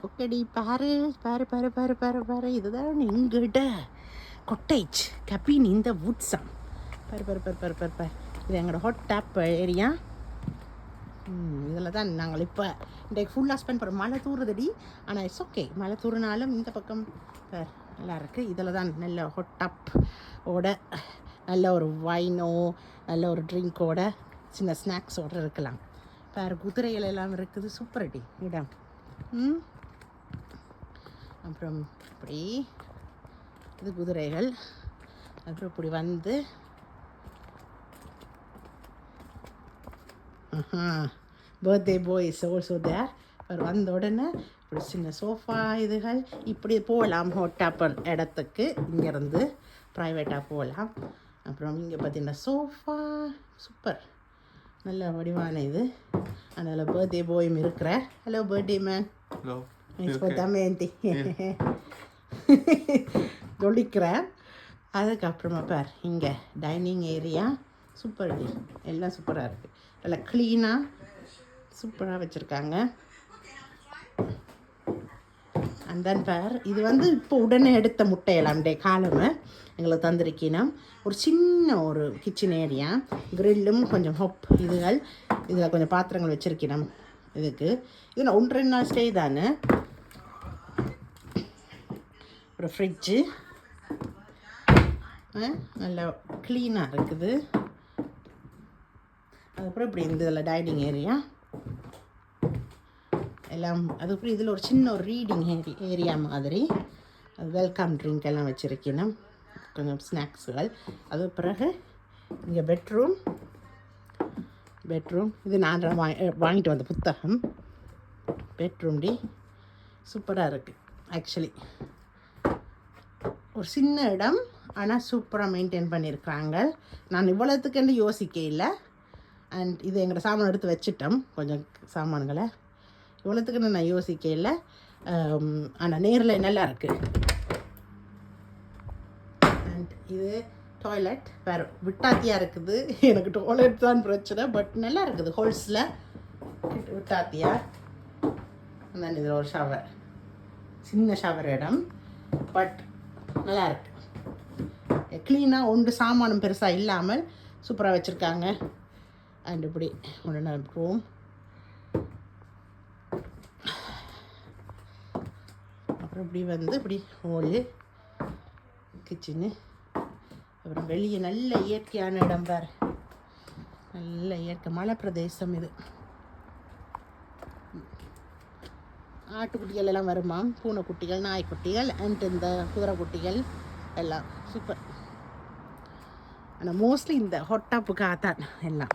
ஓகேடி, பாரு பாரு பாரு பாரு பாரு பாரு, இதுதான் எங்கிட்ட கொட்டேஜ் கபின் இந்த வுட்ஸாம். பாரு பாரு பாரு பாரு பாரு பாரு, இது எங்களோட ஹாட் டேப் ஏரியா. இதில் தான் நாங்கள் இப்போ இன்றைக்கு ஃபுல்லாக ஸ்பெண்ட் பண்ணுறோம். மழை தூறுதடி, ஆனால் இட்ஸ் ஓகே. மழை தூறுனாலும் இந்த பக்கம் பார் நல்லா இருக்குது. இதில் தான் நல்ல ஹாட் டப் ஓட நல்ல ஒரு வைனோ, நல்ல ஒரு ட்ரிங்க்கோட, சின்ன ஸ்நாக்ஸோடு இருக்கலாம். பாரு குதிரைகள் எல்லாம் இருக்குது. சூப்பர் அடி இடம். அப்புறம் இப்படி இது குதிரைகள். அப்புறம் இப்படி வந்து பர்த்டே பாய் இஸ் ஆல்சோ தேர். அவர் வந்த உடனே இப்படி சின்ன சோஃபா இதுகள் இப்படி போகலாம் ஹோட்டாப்பர் இடத்துக்கு. இங்கேருந்து ப்ரைவேட்டாக போகலாம். அப்புறம் இங்கே பார்த்தீங்கன்னா சோஃபா சூப்பர், நல்ல வடிவான இது. அதனால் பர்த்டே பாயும் இருக்கிற. Hello birthday man. ஹலோ. தமேந்தி தொழிக்கிறேன். அதுக்கப்புறமா பார் இங்கே டைனிங் ஏரியா சூப்பர், எல்லாம் சூப்பராக இருக்குது. நல்லா க்ளீனாக சூப்பராக வச்சுருக்காங்க. அண்ட் தென் பார் இது வந்து இப்போ உடனே எடுத்த முட்டையெல்லாம் டே காலமே எங்களுக்கு தந்திருக்கீனா. ஒரு சின்ன ஒரு கிச்சன் ஏரியா, கிரில்லும் கொஞ்சம் ஹொப் இதுகள், இதில் கொஞ்சம் பாத்திரங்கள் வச்சுருக்கணும். இதுக்கு இது நான் 1-2 நாள் ஸ்டே தானே. ஒரு ஃப்ரிட்ஜு நல்லா க்ளீனாக இருக்குது. அதுக்கப்புறம் இப்படி இந்த இதில் டைனிங் ஏரியா எல்லாம். அதுக்கப்புறம் இதில் ஒரு சின்ன ஒரு ரீடிங் ஏரியா மாதிரி, அது வெல்கம் ட்ரிங்க் எல்லாம் வச்சுருக்கணும், கொஞ்சம் ஸ்நாக்ஸுகள். அது பிறகு இங்கே பெட்ரூம். இது நான் வாங்கிட்டு வந்த புத்தகம். பெட்ரூம் டி சூப்பராக இருக்குது. ஆக்சுவலி ஒரு சின்ன இடம், ஆனால் சூப்பராக மெயின்டைன் பண்ணியிருக்கிறாங்க. நான் இவ்வளோத்துக்குன்னு யோசிக்க இல்லை. அண்ட் இது எங்களோட சாமான் எடுத்து வச்சுட்டோம், கொஞ்சம் சாமான்களை. இவ்வளோத்துக்குன்னு நான் யோசிக்க இல்லை. ஆனால் நேரில் நல்லா இருக்குது. அண்ட் இது டாய்லெட் வேறு விட்டாத்தியாக இருக்குது. எனக்கு டாய்லெட் தான் பிரச்சனை, பட் நல்லா இருக்குது. ஹோல்ஸில் விட்டாத்தியா. அண்ட் இதில் ஒரு ஷவர், சின்ன ஷவர் இடம், பட் நல்லா இருக்கு. க்ளீனாக ஒன்று சாமானும் பெருசாக இல்லாமல் சூப்பராக வச்சுருக்காங்க. அண்ட் இப்படி ஒன்று ரூம். அப்புறம் இப்படி வந்து இப்படி ஹோலு கிச்சனு. அப்புறம் வெளியே நல்ல இயற்கையான இடம் பார், நல்ல இயற்கை மலை பிரதேசம் இது. ஆட்டுக்குட்டிகள் எல்லாம் வருமா, பூனைக்குட்டிகள், நாய்க்குட்டிகள் அண்ட் இந்த குதிரை குட்டிகள் எல்லாம் சூப்பர். ஆனால் மோஸ்ட்லி இந்த ஹொட்டாப்புக்காக தான் எல்லாம்.